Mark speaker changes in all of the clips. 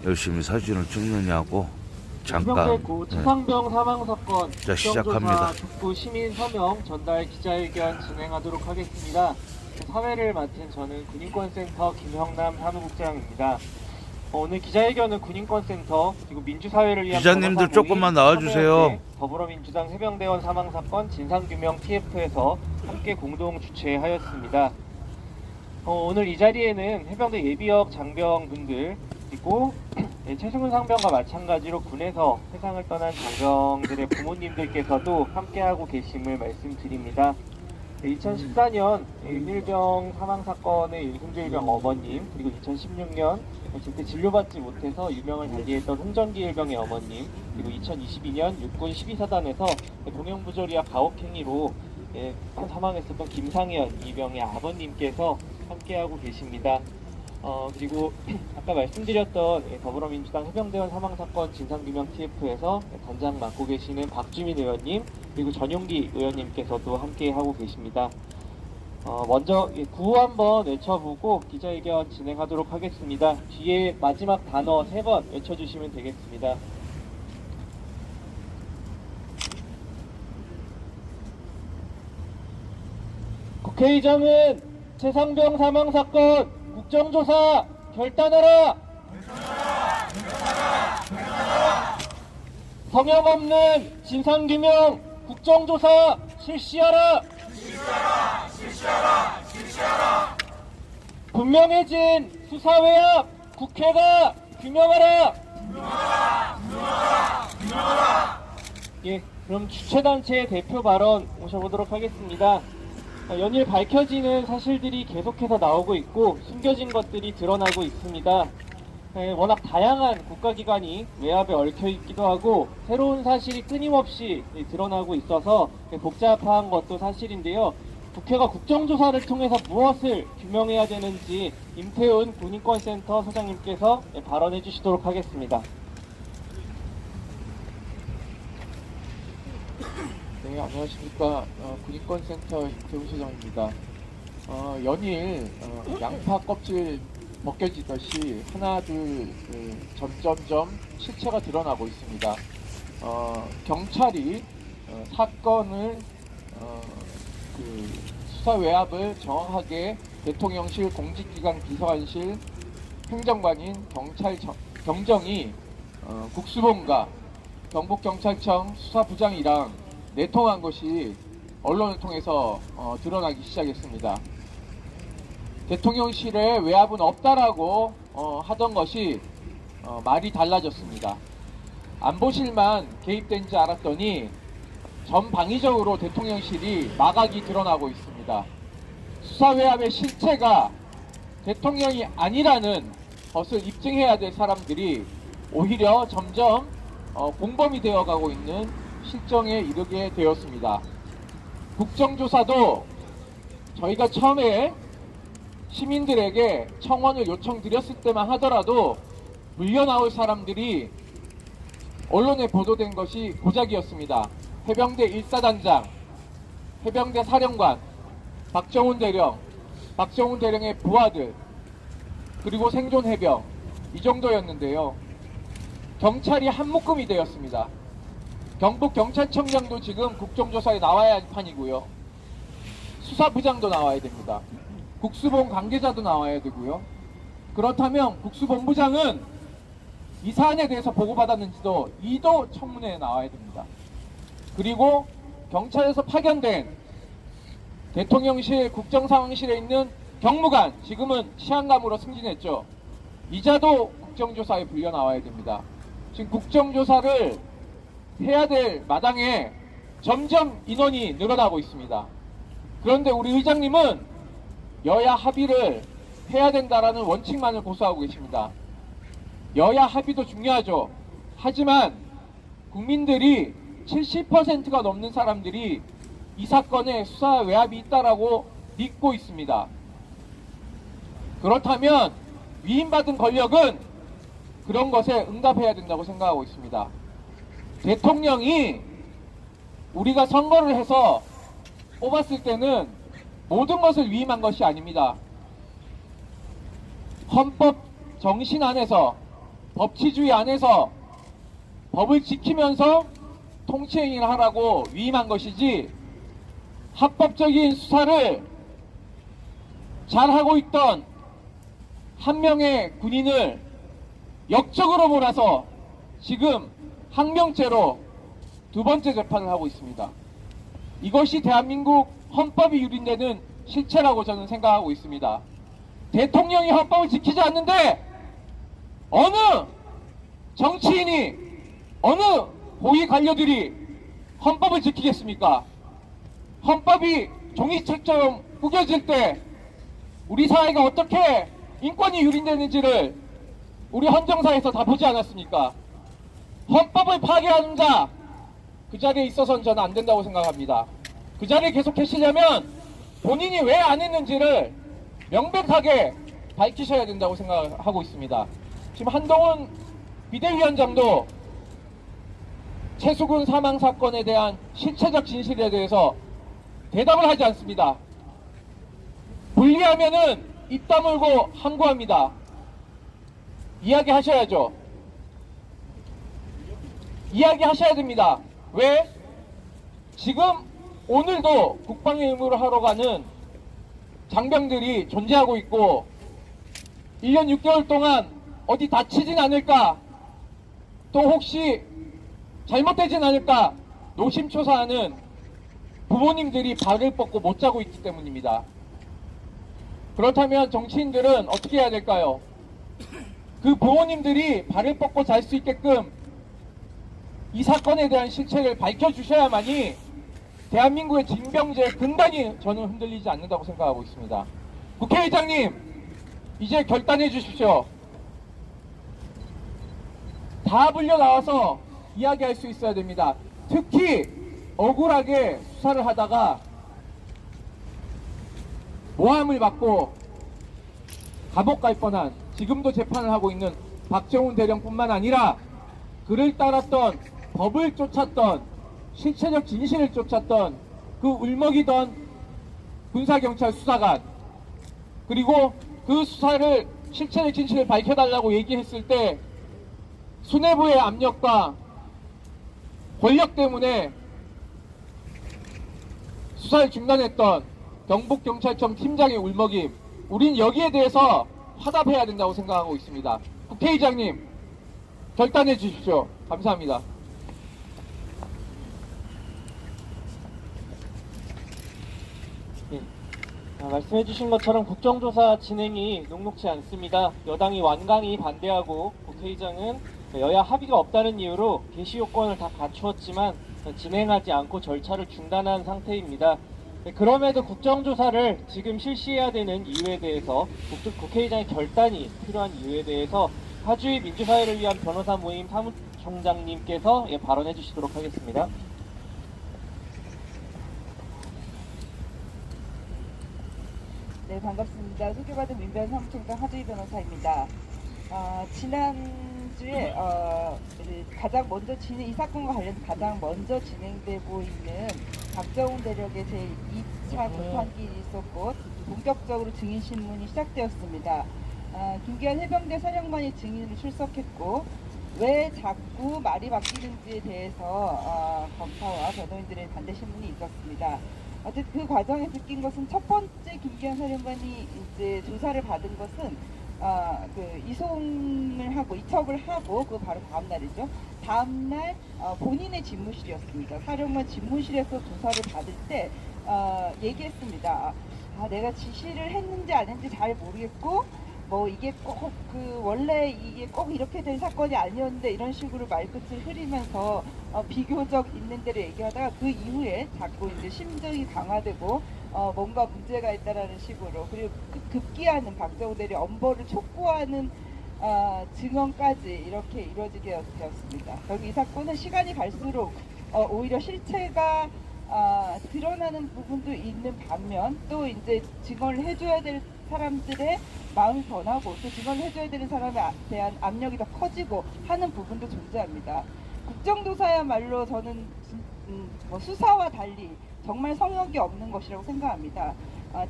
Speaker 1: 열심히 사진을 찍느냐고 잠깐.
Speaker 2: 이병대구 최상병 사망 사건
Speaker 1: 자, 시작합니다.
Speaker 2: 북부 시민 서명 전달 기자회견 진행하도록 하겠습니다. 사회를 맡은 저는 군인권센터 김형남 사무국장입니다. 오늘 기자회견은 군인권센터 그리고 민주사회를 위한
Speaker 1: 기자님들 조금만 나와주세요.
Speaker 2: 더불어민주당 해병대원 사망 사건 진상규명 TF에서 함께 공동 주최하였습니다. 오늘 이 자리에는 해병대 예비역 장병분들 그리고 최승훈 상병과 마찬가지로 군에서 세상을 떠난 장병들의 부모님들께서도 함께하고 계심을 말씀드립니다. 2014년 윤일병 사망사건의 윤승주일병 어머님, 그리고 2016년 그때 진료받지 못해서 유명을 달리했던 홍정기 일병의 어머님, 그리고 2022년 육군 12사단에서 동형부조리와 가혹행위로 사망했었던 김상현 이병의 아버님께서 함께하고 계십니다. 그리고 아까 말씀드렸던 더불어민주당 해병대원 사망사건 진상규명 TF에서 단장 맡고 계시는 박주민 의원님 그리고 전용기 의원님께서도 함께하고 계십니다. 먼저 구호 한번 외쳐보고 기자회견 진행하도록 하겠습니다. 뒤에 마지막 단어 3번 외쳐주시면 되겠습니다. 국회의장은 최상병 사망사건 국정조사 결단하라! 성역 없는 진상규명 국정조사 실시하라! 분명해진 수사 외압 국회가 규명하라! 예, 그럼 주최단체 대표 발언 모셔보도록 하겠습니다. 연일 밝혀지는 사실들이 계속해서 나오고 있고 숨겨진 것들이 드러나고 있습니다. 워낙 다양한 국가기관이 외압에 얽혀있기도 하고 새로운 사실이 끊임없이 드러나고 있어서 복잡한 것도 사실인데요. 국회가 국정조사를 통해서 무엇을 규명해야 되는지 임태훈 군인권센터 소장님께서 발언해 주시도록 하겠습니다.
Speaker 3: 네, 안녕하십니까. 군인권센터 임태훈 소장입니다. 연일 양파 껍질 벗겨지듯이 하나 둘 점점점 실체가 드러나고 있습니다. 경찰이 사건을 수사 외압을 정확하게 대통령실, 공직기관 비서관실, 행정관인 경정이 국수본과 경북경찰청 수사부장이랑 내통한 것이 언론을 통해서 드러나기 시작했습니다. 대통령실에 외압은 없다라고 하던 것이 말이 달라졌습니다. 안보실만 개입된 줄 알았더니 전방위적으로 대통령실이 마각이 드러나고 있습니다. 수사 외압의 실체가 대통령이 아니라는 것을 입증해야 될 사람들이 오히려 점점 공범이 되어가고 있는 실정에 이르게 되었습니다. 국정조사도 저희가 처음에 시민들에게 청원을 요청드렸을 때만 하더라도 물려나올 사람들이 언론에 보도된 것이 고작이었습니다. 해병대 1사단장, 해병대 사령관, 박정훈 대령의 부하들, 그리고 생존 해병, 이 정도였는데요. 경찰이 한 묶음이 되었습니다. 경북경찰청장도 지금 국정조사에 나와야 할 판이고요. 수사부장도 나와야 됩니다. 국수본 관계자도 나와야 되고요. 그렇다면 국수본부장은 이 사안에 대해서 보고받았는지도 이도 청문회에 나와야 됩니다. 그리고 경찰에서 파견된 대통령실 국정상황실에 있는 경무관, 지금은 치안감으로 승진했죠. 이자도 국정조사에 불려 나와야 됩니다. 지금 국정조사를 해야 될 마당에 점점 인원이 늘어나고 있습니다. 그런데 우리 의장님은 여야 합의를 해야 된다라는 원칙만을 고수하고 계십니다. 여야 합의도 중요하죠. 하지만 국민들이 70%가 넘는 사람들이 이 사건에 수사 외압이 있다라고 믿고 있습니다. 그렇다면 위임받은 권력은 그런 것에 응답해야 된다고 생각하고 있습니다. 대통령이 우리가 선거를 해서 뽑았을 때는 모든 것을 위임한 것이 아닙니다. 헌법 정신 안에서 법치주의 안에서 법을 지키면서 통치행위를 하라고 위임한 것이지, 합법적인 수사를 잘하고 있던 한 명의 군인을 역적으로 몰아서 지금 항명죄로 두 번째 재판을 하고 있습니다. 이것이 대한민국 헌법이 유린되는 실체라고 저는 생각하고 있습니다. 대통령이 헌법을 지키지 않는데 어느 정치인이, 어느 고위 관료들이 헌법을 지키겠습니까? 헌법이 종이책처럼 구겨질 때 우리 사회가 어떻게 인권이 유린되는지를 우리 헌정사에서 다 보지 않았습니까? 헌법을 파괴하는 자, 그 자리에 있어서는 저는 안 된다고 생각합니다. 그 자리에 계속 계시려면 본인이 왜 안 했는지를 명백하게 밝히셔야 된다고 생각하고 있습니다. 지금 한동훈 비대위원장도 최수근 사망 사건에 대한 실체적 진실에 대해서 대답을 하지 않습니다. 불리하면은 입 다물고 항고합니다. 이야기하셔야죠. 이야기하셔야 됩니다. 왜? 지금 오늘도 국방의 의무를 하러 가는 장병들이 존재하고 있고 1년 6개월 동안 어디 다치진 않을까, 또 혹시 잘못되진 않을까 노심초사하는 부모님들이 발을 뻗고 못 자고 있기 때문입니다. 그렇다면 정치인들은 어떻게 해야 될까요? 그 부모님들이 발을 뻗고 잘 수 있게끔 이 사건에 대한 실체를 밝혀주셔야만이 대한민국의 징병제의 근간이 저는 흔들리지 않는다고 생각하고 있습니다. 국회의장님, 이제 결단해 주십시오. 다 불려 나와서 이야기할 수 있어야 됩니다. 특히 억울하게 수사를 하다가 모함을 받고 감옥 갈 뻔한, 지금도 재판을 하고 있는 박정훈 대령뿐만 아니라 그를 따랐던, 법을 쫓았던, 실체적 진실을 쫓았던 그 울먹이던 군사경찰 수사관, 그리고 그 수사를, 실체적 진실을 밝혀달라고 얘기했을 때 수뇌부의 압력과 권력 때문에 수사를 중단했던 경북경찰청 팀장의 울먹임, 우린 여기에 대해서 화답해야 된다고 생각하고 있습니다. 국회의장님, 결단해 주십시오. 감사합니다.
Speaker 2: 예. 말씀해 주신 것처럼 국정조사 진행이 녹록지 않습니다. 여당이 완강히 반대하고 국회의장은 여야 합의가 없다는 이유로 개시 요건을 다 갖추었지만 진행하지 않고 절차를 중단한 상태입니다. 그럼에도 국정조사를 지금 실시해야 되는 이유에 대해서 국회의장의 결단이 필요한 이유에 대해서 하주의 민주사회를 위한 변호사 모임 사무총장님께서 발언해 주시도록 하겠습니다.
Speaker 4: 네, 반갑습니다. 소개받은 민변 사무총장 하주희 변호사입니다. 지난주에 가장 먼저 이 사건과 관련해서 가장 먼저 진행되고 있는 박정훈 대령의 제2차 공판기일이 있었고 본격적으로 증인 신문이 시작되었습니다. 김기현 해병대 사령관이 증인으로 출석했고 왜 자꾸 말이 바뀌는지에 대해서 검사와 변호인들의 반대 신문이 있었습니다. 어쨌든 그 과정에서 느낀 것은 첫 번째 김기현 사령관이 이제 조사를 받은 것은 이송을 하고 이첩을 하고 그 바로 다음 날이죠. 다음 날 본인의 집무실이었습니다. 사령관 집무실에서 조사를 받을 때 얘기했습니다. 내가 지시를 했는지 안 했는지 잘 모르겠고 이게 꼭 원래 이게 꼭 이렇게 된 사건이 아니었는데 이런 식으로 말끝을 흐리면서 비교적 있는 대로 얘기하다가 그 이후에 자꾸 이제 심정이 강화되고 뭔가 문제가 있다라는 식으로, 그리고 급기야는 박정훈 대리 엄벌을 촉구하는 증언까지 이렇게 이루어지게 되었습니다. 결국 이 사건은 시간이 갈수록 오히려 실체가 드러나는 부분도 있는 반면 또 이제 증언을 해줘야 될 사람들의 마음이 변하고 또 증언을 해줘야 되는 사람에 대한 압력이 더 커지고 하는 부분도 존재합니다. 국정조사야말로 저는 수사와 달리 정말 성역이 없는 것이라고 생각합니다.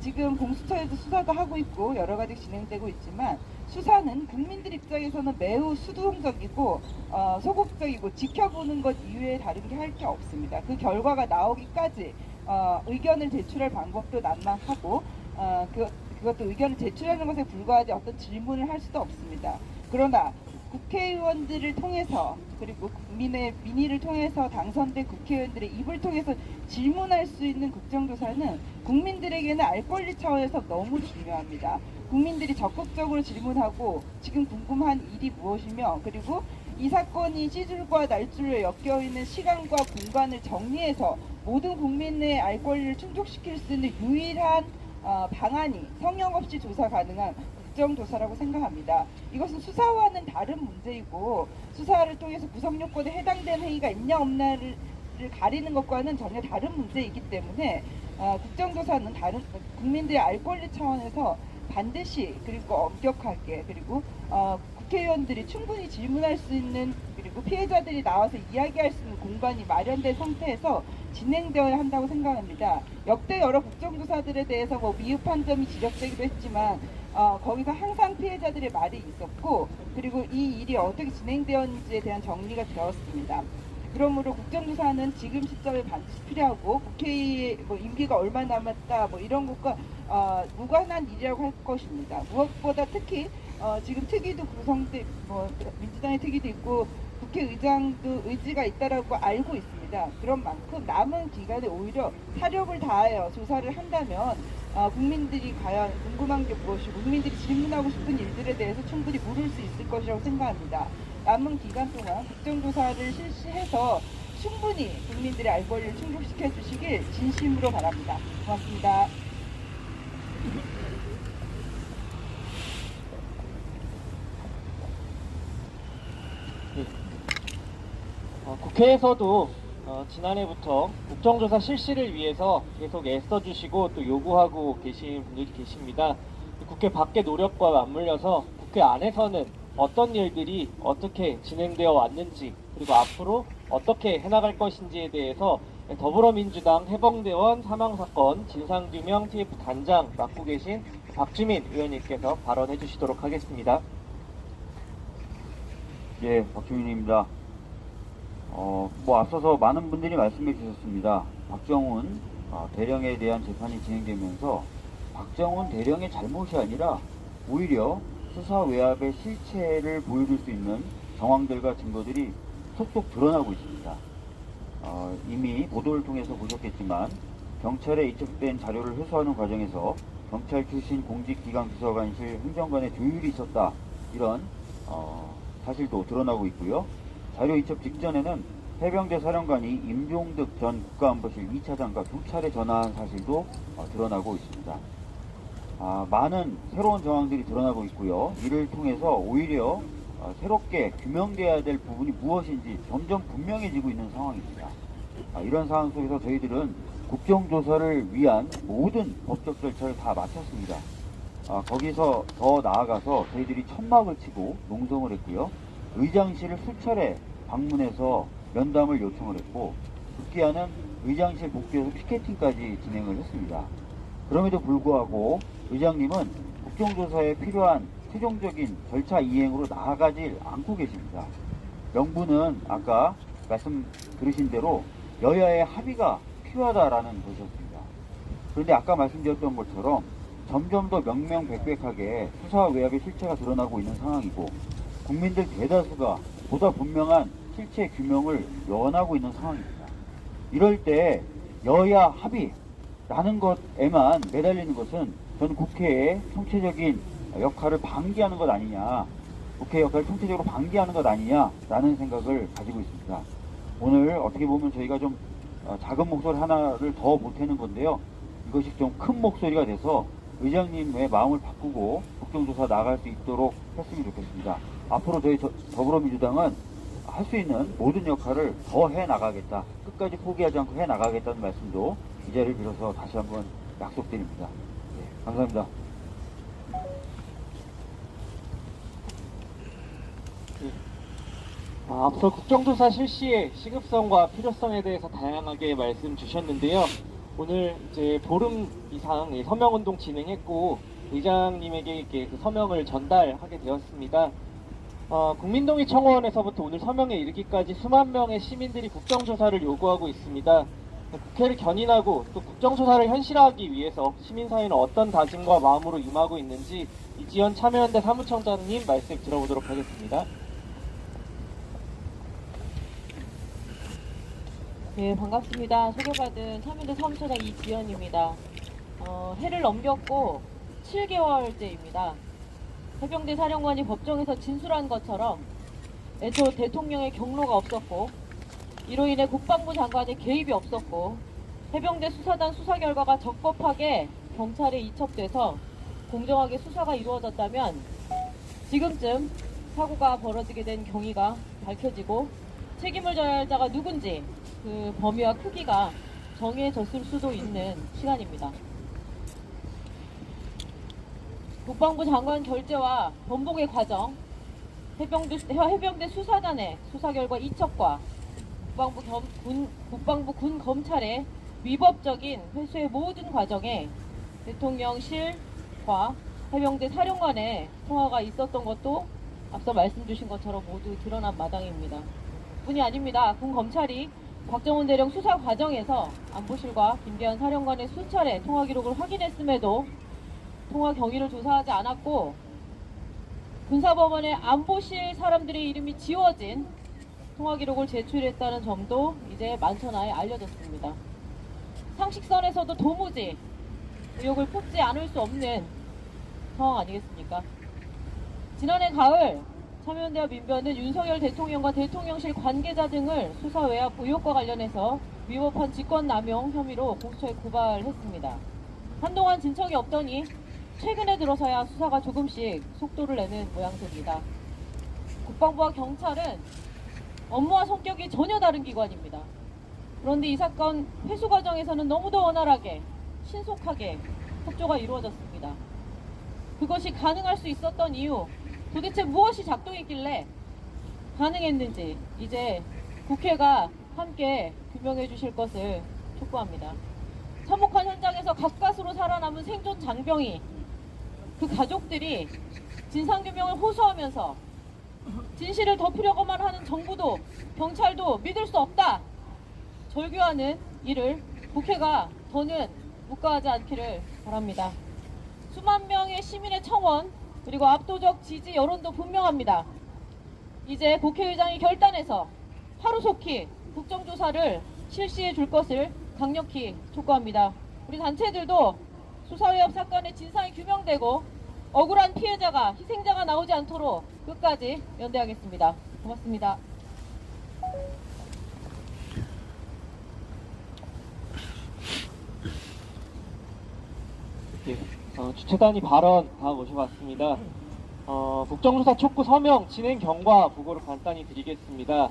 Speaker 4: 지금 공수처에도 수사도 하고 있고 여러 가지 진행되고 있지만 수사는 국민들 입장에서는 매우 수동적이고 소극적이고 지켜보는 것 이외에 다른 게 할 게 없습니다. 그 결과가 나오기까지 의견을 제출할 방법도 난망하고 그것도 의견을 제출하는 것에 불과하지 어떤 질문을 할 수도 없습니다. 그러나 국회의원들을 통해서 그리고 국민의 민의를 통해서 당선된 국회의원들의 입을 통해서 질문할 수 있는 국정조사는 국민들에게는 알 권리 차원에서 너무 중요합니다. 국민들이 적극적으로 질문하고 지금 궁금한 일이 무엇이며 그리고 이 사건이 시줄과 날줄로 엮여있는 시간과 공간을 정리해서 모든 국민의 알 권리를 충족시킬 수 있는 유일한 방안이 성역 없이 조사 가능한 국정조사라고 생각합니다. 이것은 수사와는 다른 문제이고 수사를 통해서 구성요건에 해당되는 행위가 있냐 없냐를 가리는 것과는 전혀 다른 문제이기 때문에 국정조사는 다른 국민들의 알 권리 차원에서 반드시 그리고 엄격하게 그리고 국회의원들이 충분히 질문할 수 있는 그리고 피해자들이 나와서 이야기할 수 있는 공간이 마련된 상태에서 진행되어야 한다고 생각합니다. 역대 여러 국정조사들에 대해서 미흡한 점이 지적되기도 했지만 거기서 항상 피해자들의 말이 있었고 그리고 이 일이 어떻게 진행되었는지에 대한 정리가 되었습니다. 그러므로 국정조사는 지금 시점에 반드시 필요하고 국회의 임기가 얼마 남았다 이런 것과 무관한 일이라고 할 것입니다. 무엇보다 특히 지금 특위도 구성돼 민주당의 특위도 있고 국회의장도 의지가 있다라고 알고 있습니다. 그런 만큼 남은 기간에 오히려 사력을 다하여 조사를 한다면 국민들이 과연 궁금한 게 무엇이고 국민들이 질문하고 싶은 일들에 대해서 충분히 물을 수 있을 것이라고 생각합니다. 남은 기간 동안 국정조사를 실시해서 충분히 국민들의 알 권리를 충족시켜 주시길 진심으로 바랍니다. 고맙습니다.
Speaker 2: 국회에서도 지난해부터 국정조사 실시를 위해서 계속 애써주시고 또 요구하고 계신 분들이 계십니다. 국회 밖의 노력과 맞물려서 국회 안에서는 어떤 일들이 어떻게 진행되어 왔는지 그리고 앞으로 어떻게 해나갈 것인지에 대해서 더불어민주당 해병대원 사망사건 진상규명 TF 단장 맡고 계신 박주민 의원님께서 발언해 주시도록 하겠습니다.
Speaker 5: 예, 박주민입니다. 앞서서 많은 분들이 말씀해 주셨습니다. 박정훈 대령에 대한 재판이 진행되면서 박정훈 대령의 잘못이 아니라 오히려 수사 외압의 실체를 보여줄 수 있는 정황들과 증거들이 속속 드러나고 있습니다. 이미 보도를 통해서 보셨겠지만 경찰에 이첩된 자료를 회수하는 과정에서 경찰 출신 공직기관 비서관실 행정관의 조율이 있었다, 이런 사실도 드러나고 있고요. 자료 이첩 직전에는 해병대 사령관이 임종득 전 국가안보실 2차장과 경찰에 전화한 사실도 드러나고 있습니다. 많은 새로운 정황들이 드러나고 있고요. 이를 통해서 오히려 새롭게 규명돼야 될 부분이 무엇인지 점점 분명해지고 있는 상황입니다. 이런 상황 속에서 저희들은 국정조사를 위한 모든 법적 절차를 다 마쳤습니다. 거기서 더 나아가서 저희들이 천막을 치고 농성을 했고요. 의장실을 수차례 방문해서 면담을 요청을 했고 급기야는 의장실 복도에서 피켓팅까지 진행을 했습니다. 그럼에도 불구하고 의장님은 국정조사에 필요한 최종적인 절차 이행으로 나아가지 않고 계십니다. 명분은 아까 말씀 들으신 대로 여야의 합의가 필요하다라는 것이었습니다. 그런데 아까 말씀드렸던 것처럼 점점 더 명명백백하게 수사 외압의 실체가 드러나고 있는 상황이고 국민들 대다수가 보다 분명한 실체 규명을 원하고 있는 상황입니다. 이럴 때 여야 합의라는 것에만 매달리는 것은 저는 국회의 총체적인 역할을 방기하는 것 아니냐, 국회 역할을 총체적으로 방기하는 것 아니냐라는 생각을 가지고 있습니다. 오늘 어떻게 보면 저희가 좀 작은 목소리 하나를 더 보태는 건데요. 이것이 좀 큰 목소리가 돼서 의장님의 마음을 바꾸고 국정조사 나갈 수 있도록 했으면 좋겠습니다. 앞으로 저희 더불어민주당은 할 수 있는 모든 역할을 더 해나가겠다, 끝까지 포기하지 않고 해나가겠다는 말씀도 이 자리를 빌어서 다시 한번 약속드립니다. 네, 감사합니다.
Speaker 2: 앞서 국정조사 실시의 시급성과 필요성에 대해서 다양하게 말씀 주셨는데요. 오늘 이제 보름 이상 서명운동 진행했고 의장님에게 이렇게 그 서명을 전달하게 되었습니다. 국민동의 청원에서부터 오늘 서명에 이르기까지 수만 명의 시민들이 국정조사를 요구하고 있습니다. 국회를 견인하고 또 국정조사를 현실화하기 위해서 시민사회는 어떤 다짐과 마음으로 임하고 있는지 이지연 참여연대 사무총장님 말씀 들어보도록 하겠습니다.
Speaker 6: 네, 반갑습니다. 소개받은 참여연대 사무처장 이지연입니다. 해를 넘겼고 7개월째입니다. 해병대 사령관이 법정에서 진술한 것처럼 애초 대통령의 경로가 없었고 이로 인해 국방부 장관의 개입이 없었고 해병대 수사단 수사 결과가 적법하게 경찰에 이첩돼서 공정하게 수사가 이루어졌다면 지금쯤 사고가 벌어지게 된 경위가 밝혀지고 책임을 져야 할 자가 누군지 그 범위와 크기가 정해졌을 수도 있는 시간입니다. 국방부 장관 결재와 번복의 과정, 해병대 수사단의 수사 결과 이첩과 국방부 군 검찰의 위법적인 회수의 모든 과정에 대통령실과 해병대 사령관의 통화가 있었던 것도 앞서 말씀 주신 것처럼 모두 드러난 마당입니다. 뿐이 아닙니다. 군 검찰이 박정훈 대령 수사 과정에서 안보실과 김대한 사령관의 수차례 통화 기록을 확인했음에도 통화 경위를 조사하지 않았고 군사법원에 안보실 사람들의 이름이 지워진 통화 기록을 제출했다는 점도 이제 만천하에 알려졌습니다. 상식선에서도 도무지 의혹을 품지 않을 수 없는 상황 아니겠습니까? 지난해 가을 참여연대와 민변은 윤석열 대통령과 대통령실 관계자 등을 수사 외압 의혹과 관련해서 위법한 직권남용 혐의로 공수처에 고발했습니다. 한동안 진척이 없더니 최근에 들어서야 수사가 조금씩 속도를 내는 모양새입니다. 국방부와 경찰은 업무와 성격이 전혀 다른 기관입니다. 그런데 이 사건 회수 과정에서는 너무도 원활하게 신속하게 협조가 이루어졌습니다. 그것이 가능할 수 있었던 이유, 도대체 무엇이 작동했길래 가능했는지 이제 국회가 함께 규명해 주실 것을 촉구합니다. 참혹한 현장에서 가까스로 살아남은 생존 장병이 그 가족들이 진상규명을 호소하면서 진실을 덮으려고만 하는 정부도 경찰도 믿을 수 없다 절규하는 이를 국회가 더는 묵과하지 않기를 바랍니다. 수만 명의 시민의 청원 그리고 압도적 지지 여론도 분명합니다. 이제 국회의장이 결단해서 하루속히 국정조사를 실시해 줄 것을 강력히 촉구합니다. 우리 단체들도 수사외압 사건의 진상이 규명되고 억울한 피해자가 희생자가 나오지 않도록 끝까지 연대하겠습니다. 고맙습니다.
Speaker 2: 주최단위 발언 다 모셔봤습니다. 국정조사 촉구 서명 진행 경과 보고를 간단히 드리겠습니다.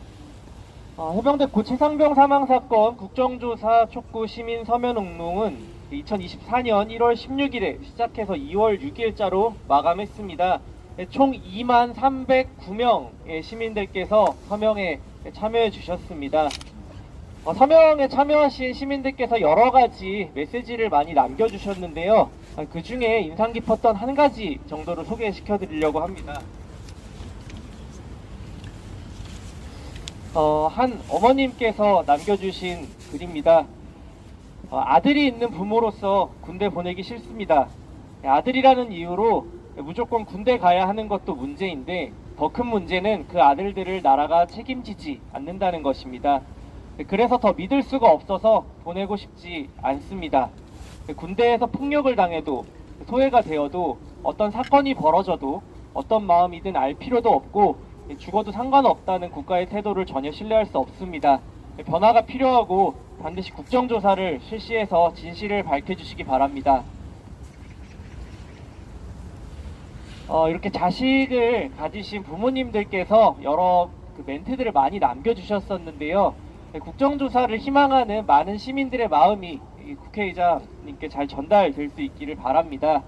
Speaker 2: 해병대 고 최상병 사망 사건 국정조사 촉구 시민 서면 운동은 2024년 1월 16일에 시작해서 2월 6일자로 마감했습니다. 총 2309명의 시민들께서 서명에 참여해 주셨습니다. 서명에 참여하신 시민들께서 여러 가지 메시지를 많이 남겨주셨는데요. 그 중에 인상 깊었던 한 가지 정도를 소개시켜 드리려고 합니다. 한 어머님께서 남겨주신 글입니다. 아들이 있는 부모로서 군대 보내기 싫습니다. 아들이라는 이유로 무조건 군대 가야 하는 것도 문제인데 더 큰 문제는 그 아들들을 나라가 책임지지 않는다는 것입니다. 그래서 더 믿을 수가 없어서 보내고 싶지 않습니다. 군대에서 폭력을 당해도 소외가 되어도 어떤 사건이 벌어져도 어떤 마음이든 알 필요도 없고 죽어도 상관없다는 국가의 태도를 전혀 신뢰할 수 없습니다. 변화가 필요하고 반드시 국정조사를 실시해서 진실을 밝혀주시기 바랍니다. 이렇게 자식을 가지신 부모님들께서 여러 멘트들을 많이 남겨주셨었는데요. 국정조사를 희망하는 많은 시민들의 마음이 국회의장님께 잘 전달될 수 있기를 바랍니다.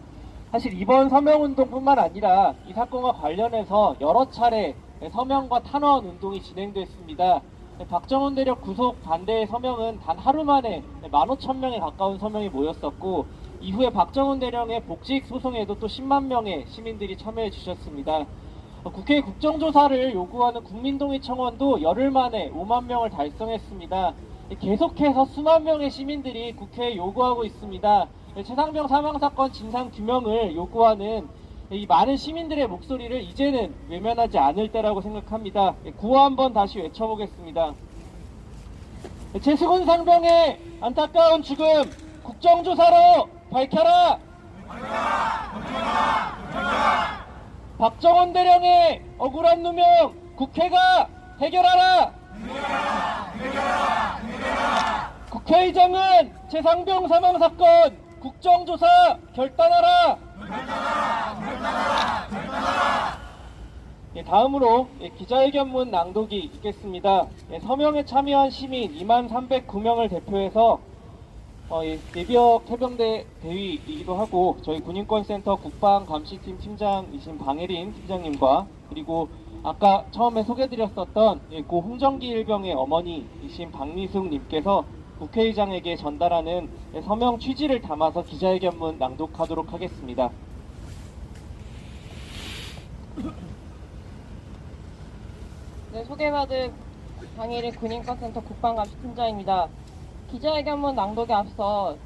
Speaker 2: 사실 이번 서명운동뿐만 아니라 이 사건과 관련해서 여러 차례 서명과 탄원 운동이 진행됐습니다. 박정훈 대령 구속 반대의 서명은 단 하루 만에 15,000명에 가까운 서명이 모였었고 이후에 박정훈 대령의 복직 소송에도 또 10만 명의 시민들이 참여해 주셨습니다. 국회 국정조사를 요구하는 국민동의 청원도 열흘 만에 5만 명을 달성했습니다. 계속해서 수만 명의 시민들이 국회에 요구하고 있습니다. 최상병 사망사건 진상규명을 요구하는 이 많은 시민들의 목소리를 이제는 외면하지 않을 때라고 생각합니다. 구호 한번 다시 외쳐보겠습니다. 최수근 상병의 안타까운 죽음 국정조사로 밝혀라! 박정훈 대령의 억울한 누명 국회가 해결하라! 국회의장은 최상병 사망사건 국정조사 결단하라! 다음으로 기자회견문 낭독이 있겠습니다. 서명에 참여한 시민 2309명을 대표해서 예비역 해병대 대위이기도 하고 저희 군인권센터 국방감시팀 팀장이신 방혜린 팀장님과 그리고 아까 처음에 소개드렸었던 고 홍정기 일병의 어머니이신 박미숙님께서 국회의장에게 전달하는 서명 취지를 담아서 기자회견문 낭독하도록 하겠습니다.
Speaker 6: 네, 소개받은 방일인 군인권센터 국방감시팀장입니다. 기자회견문 낭독에 앞서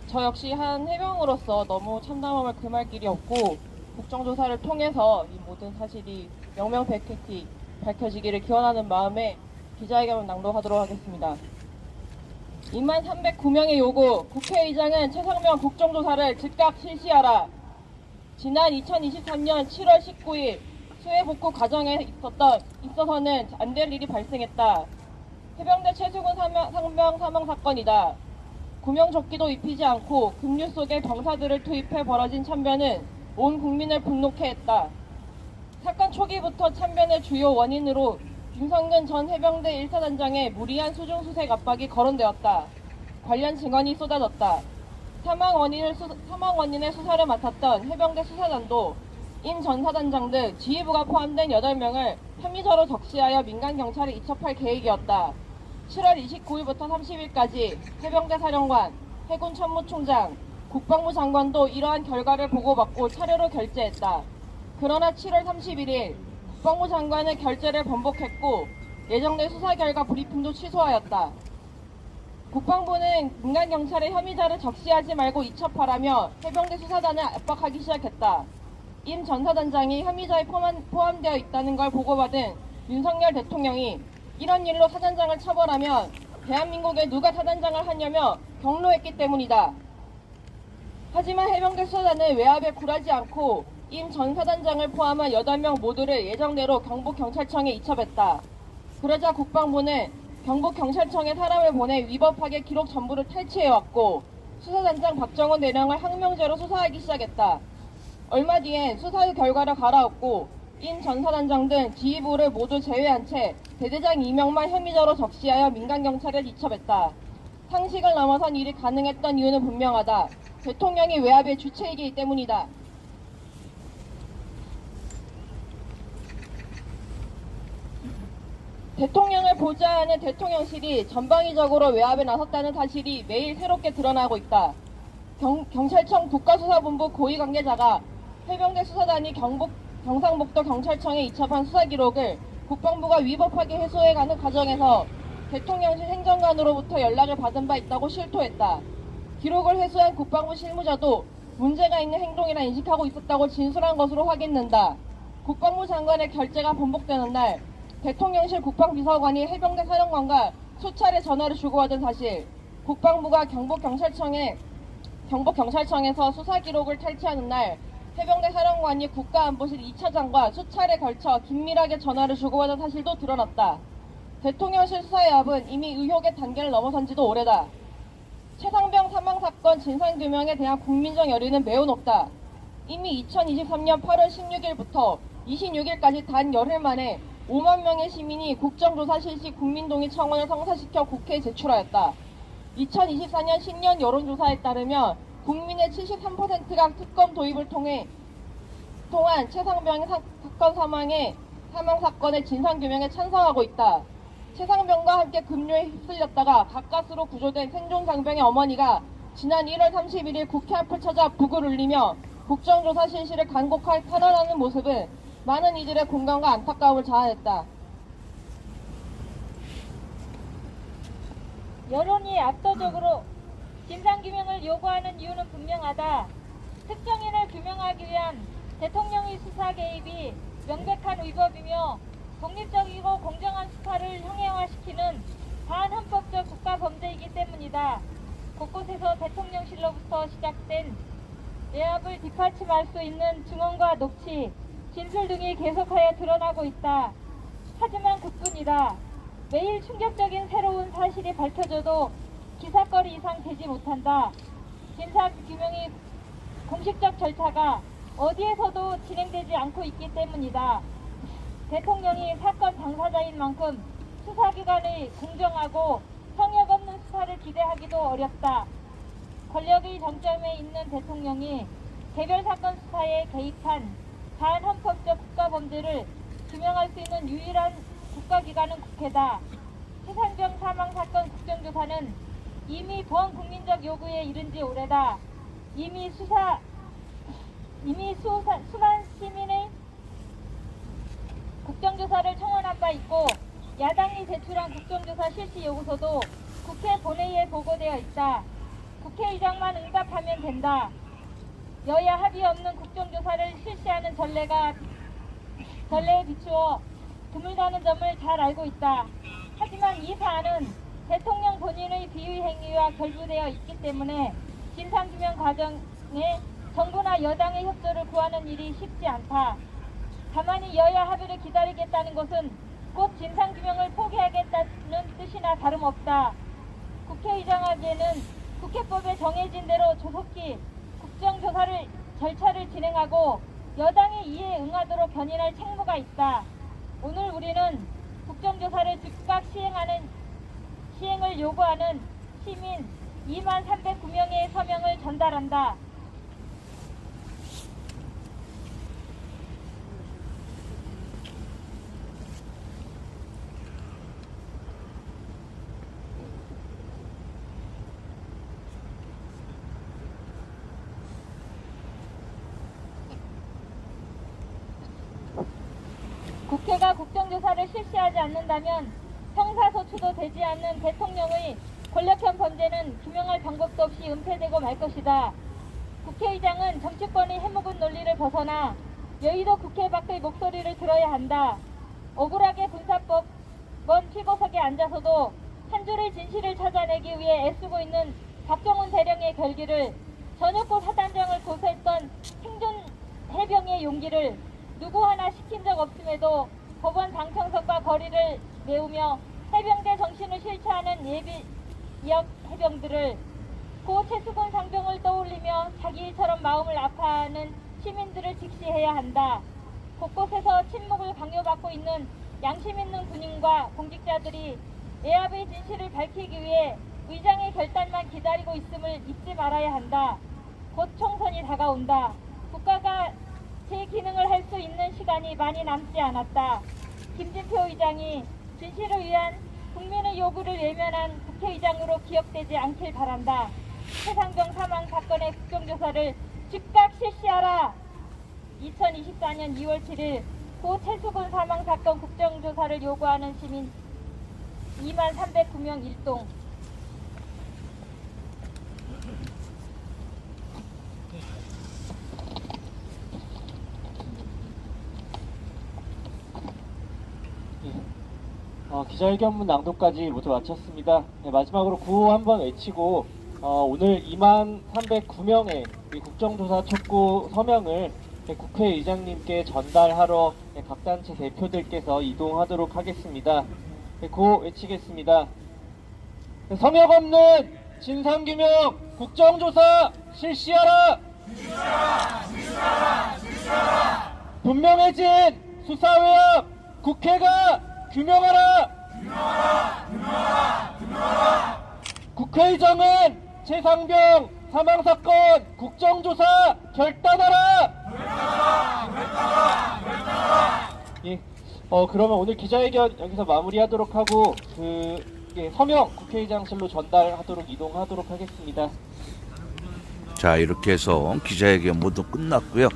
Speaker 6: 저 역시 한 해병으로서 너무 참담함을 금할 길이 없고 국정조사를 통해서 이 모든 사실이 명명백백히 밝혀지기를 기원하는 마음에 기자회견문 낭독하도록 하겠습니다. 2309명의 요구, 국회의장은 최상병 국정조사를 즉각 실시하라. 지난 2023년 7월 19일 수해 복구 과정에 있어서는 안 될 일이 발생했다. 해병대 최수근 상병 사망 사건이다. 구명조끼도 입히지 않고 급류 속에 병사들을 투입해 벌어진 참변은 온 국민을 분노케 했다. 사건 초기부터 참변의 주요 원인으로 윤성근 전 해병대 1사단장의 무리한 수중수색 압박이 거론되었다. 관련 증언이 쏟아졌다. 사망 원인의 수사를 맡았던 해병대 수사단도 임 전 사단장 등 지휘부가 포함된 8명을 혐의자로 적시하여 민간경찰에 이첩할 계획이었다. 7월 29일부터 30일까지 해병대 사령관, 해군 참모총장, 국방부 장관도 이러한 결과를 보고받고 차례로 결재했다. 그러나 7월 31일 국방부 장관은 결재를 번복했고 예정된 수사 결과 브리핑도 취소하였다. 국방부는 민간경찰의 혐의자를 적시하지 말고 이첩하라며 해병대 수사단을 압박하기 시작했다. 임 전 사단장이 혐의자에 포함되어 있다는 걸 보고받은 윤석열 대통령이 이런 일로 사단장을 처벌하면 대한민국에 누가 사단장을 하냐며 경로했기 때문이다. 하지만 해병대 수사단은 외압에 굴하지 않고 임 전 사단장을 포함한 8명 모두를 예정대로 경북경찰청에 이첩했다. 그러자 국방부는 경북경찰청에 사람을 보내 위법하게 기록 전부를 탈취해왔고 수사단장 박정훈 대령을 항명죄로 수사하기 시작했다. 얼마 뒤엔 수사 후 결과를 갈아엎고 임 전 사단장 등 지휘부를 모두 제외한 채 대대장 2명만 혐의자로 적시하여 민간경찰에 이첩했다. 상식을 넘어선 일이 가능했던 이유는 분명하다. 대통령이 외압의 주체이기 때문이다. 대통령을 보좌하는 대통령실이 전방위적으로 외압에 나섰다는 사실이 매일 새롭게 드러나고 있다. 경찰청 국가수사본부 고위 관계자가 해병대 수사단이 경상북도 경찰청에 이첩한 수사 기록을 국방부가 위법하게 해소해가는 과정에서 대통령실 행정관으로부터 연락을 받은 바 있다고 실토했다. 기록을 회수한 국방부 실무자도 문제가 있는 행동이라 인식하고 있었다고 진술한 것으로 확인된다. 국방부 장관의 결재가 번복되는 날 대통령실 국방비서관이 해병대 사령관과 수차례 전화를 주고받은 사실, 국방부가 경북경찰청에서 수사 기록을 탈취하는 날 해병대 사령관이 국가안보실 2차장과 수차례 걸쳐 긴밀하게 전화를 주고받은 사실도 드러났다. 대통령실 수사의 압은 이미 의혹의 단계를 넘어선 지도 오래다. 최상병 사망사건 진상규명에 대한 국민적 열의는 매우 높다. 이미 2023년 8월 16일부터 26일까지 단 열흘 만에 5만 명의 시민이 국정조사 실시 국민동의 청원을 성사시켜 국회에 제출하였다. 2024년 신년 여론조사에 따르면 국민의 73%가 특검 도입을 통한 최상병의 사건 사망사건의 진상규명에 찬성하고 있다. 최상병과 함께 급류에 휩쓸렸다가 가까스로 구조된 생존 장병의 어머니가 지난 1월 31일 국회 앞을 찾아 북을 울리며 국정조사 실시를 간곡하게 탄원하는 모습은 많은 이들의 공감과 안타까움을 자아냈다.
Speaker 7: 여론이 압도적으로 진상규명을 요구하는 이유는 분명하다. 특정인을 규명하기 위한 대통령의 수사 개입이 명백한 위법이며 독립적이고 공정한 수사를 형해화시키는 반헌법적 국가범죄이기 때문이다. 곳곳에서 대통령실로부터 시작된 외압을 뒷받침할 수 있는 증언과 녹취, 진술 등이 계속하여 드러나고 있다. 하지만 그뿐이다. 매일 충격적인 새로운 사실이 밝혀져도 기사거리 이상 되지 못한다. 진상규명의 공식적 절차가 어디에서도 진행되지 않고 있기 때문이다. 대통령이 사건 당사자인 만큼 수사기관의 공정하고 성역 없는 수사를 기대하기도 어렵다. 권력의 정점에 있는 대통령이 개별 사건 수사에 개입한 반헌법적 국가범죄를 규명할 수 있는 유일한 국가기관은 국회다. 최상병 사망사건 국정조사는 이미 범국민적 요구에 이른 지 오래다. 이미 수만 시민의 국정조사를 청원한 바 있고 야당이 제출한 국정조사 실시 요구서도 국회 본회의에 보고되어 있다. 국회의장만 응답하면 된다. 여야 합의 없는 국정조사를 실시하는 전례에 비추어 드물다는 점을 잘 알고 있다. 하지만 이 사안은 대통령 본인의 비위 행위와 결부되어 있기 때문에 진상규명 과정에 정부나 여당의 협조를 구하는 일이 쉽지 않다. 가만히 여야 합의를 기다리겠다는 것은 곧 진상규명을 포기하겠다는 뜻이나 다름없다. 국회의장에게는 국회법에 정해진 대로 조속히 국정조사를 절차를 진행하고 여당이 이에 응하도록 견인할 책무가 있다. 오늘 우리는 국정조사를 즉각 시행을 요구하는 시민 2309명의 서명을 전달한다. 국회가 국정조사를 실시하지 않는다면 형사소추도 되지 않는 대통령의 권력형 범죄는 규명할 방법도 없이 은폐되고 말 것이다. 국회의장은 정치권의 해묵은 논리를 벗어나 여의도 국회 밖의 목소리를 들어야 한다. 억울하게 군사법원 피고석에 앉아서도 한 줄의 진실을 찾아내기 위해 애쓰고 있는 박정훈 대령의 결기를, 전역고 사단장을 고소했던 생존 해병의 용기를 누구 하나 시킨 적 없음에도 법원 방청석과 거리를 메우며 해병대 정신을 실추하는 예비역 해병들을, 고 최수근 상병을 떠올리며 자기 일처럼 마음을 아파하는 시민들을 직시해야 한다. 곳곳에서 침묵을 강요받고 있는 양심 있는 군인과 공직자들이 외압의 진실을 밝히기 위해 의장의 결단만 기다리고 있음을 잊지 말아야 한다. 곧 총선이 다가온다. 국가가 제 기능을 할 수 있는 시간이 많이 남지 않았다. 김진표 의장이 진실을 위한 국민의 요구를 외면한 국회의장으로 기억되지 않길 바란다. 최상병 사망 사건의 국정조사를 즉각 실시하라. 2024년 2월 7일 고 최수근 사망 사건 국정조사를 요구하는 시민 2309명 일동.
Speaker 2: 기자회견문 낭독까지 모두 마쳤습니다. 네, 마지막으로 구호 한번 외치고 오늘 2309명의 국정조사 촉구 서명을 국회의장님께 전달하러 각 단체 대표들께서 이동하도록 하겠습니다. 구호 외치겠습니다. 성역 없는 진상규명 국정조사 실시하라! 분명해진 수사외압 국회가 규명하라! 국회의장은 최상병 사망사건 국정조사 결단하라! 예, 그러면 오늘 기자회견 여기서 마무리하도록 하고 서명 국회의장실로 전달하도록 이동하도록 하겠습니다.
Speaker 1: 자, 이렇게 해서 기자회견 모두 끝났고요.